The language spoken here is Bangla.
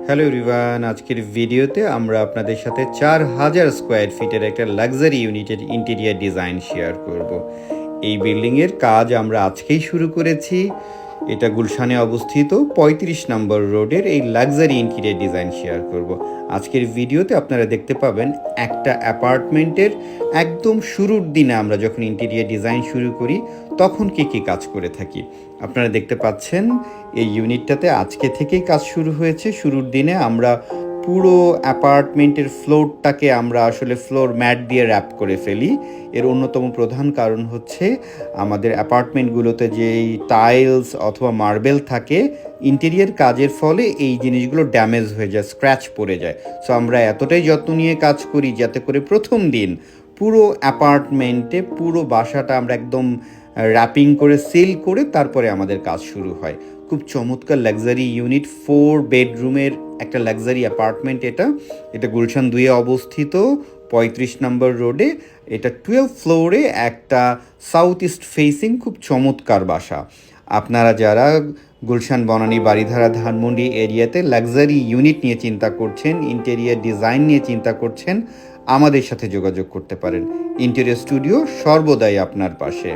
হ্যালো এভরিওয়ান, আজকের ভিডিওতে আমরা আপনাদের সাথে 4000 স্কোয়ার ফিটের একটা লাক্সারি ইউনিটের ইন্টেরিয়ার ডিজাইন শেয়ার করব। এই বিল্ডিংয়ের কাজ আমরা আজকেই শুরু করেছি। এটা গুলশানে অবস্থিত ৩৫ নম্বর রোডের এই লাক্সারি ইন্টেরিয়ার ডিজাইন শেয়ার করব। আজকের ভিডিওতে আপনারা দেখতে পাবেন একটা অ্যাপার্টমেন্টের একদম শুরুর দিনে আমরা যখন ইন্টেরিয়ার ডিজাইন শুরু করি তখন কী কাজ করে থাকি। আপনারা দেখতে পাচ্ছেন এই ইউনিটটাতে আজকে থেকেই কাজ শুরু হয়েছে। শুরুর দিনে আমরা পুরো অ্যাপার্টমেন্টের ফ্লোরটাকে আমরা আসলে ফ্লোর ম্যাট দিয়ে র্যাপ করে ফেলি। এর অন্যতম প্রধান কারণ হচ্ছে আমাদের অ্যাপার্টমেন্টগুলোতে যেই টাইলস অথবা মার্বেল থাকে, ইন্টেরিয়ার কাজের ফলে এই জিনিসগুলো ড্যামেজ হয়ে যায়, স্ক্র্যাচ পড়ে যায়। সো আমরা এতটাই যত্ন নিয়ে কাজ করি যাতে করে প্রথম দিন পুরো অ্যাপার্টমেন্টে পুরো বাসাটা আমরা একদম র্যাপিং করে সিল করে তারপরে আমাদের কাজ শুরু হয়। খুব চমৎকার লাক্সারি ইউনিট, 4 বেডরুমের একটা লাক্সারি অ্যাপার্টমেন্ট। এটা গুলশান 2-এ অবস্থিত ৩৫ নম্বর রোডে। এটা 12 ফ্লোরে একটা সাউথ ইস্ট ফেসিং খুব চমৎকার বাসা। আপনারা যারা গুলশান, বনানী, বারিধারা, ধানমন্ডি এরিয়াতে লাক্সারি ইউনিট নিয়ে চিন্তা করছেন, ইন্টেরিয়ার ডিজাইন নিয়ে চিন্তা করছেন, আমাদের সাথে যোগাযোগ করতে পারেন। ইন্টেরিয়র স্টুডিও সর্বদাই আপনার পাশে।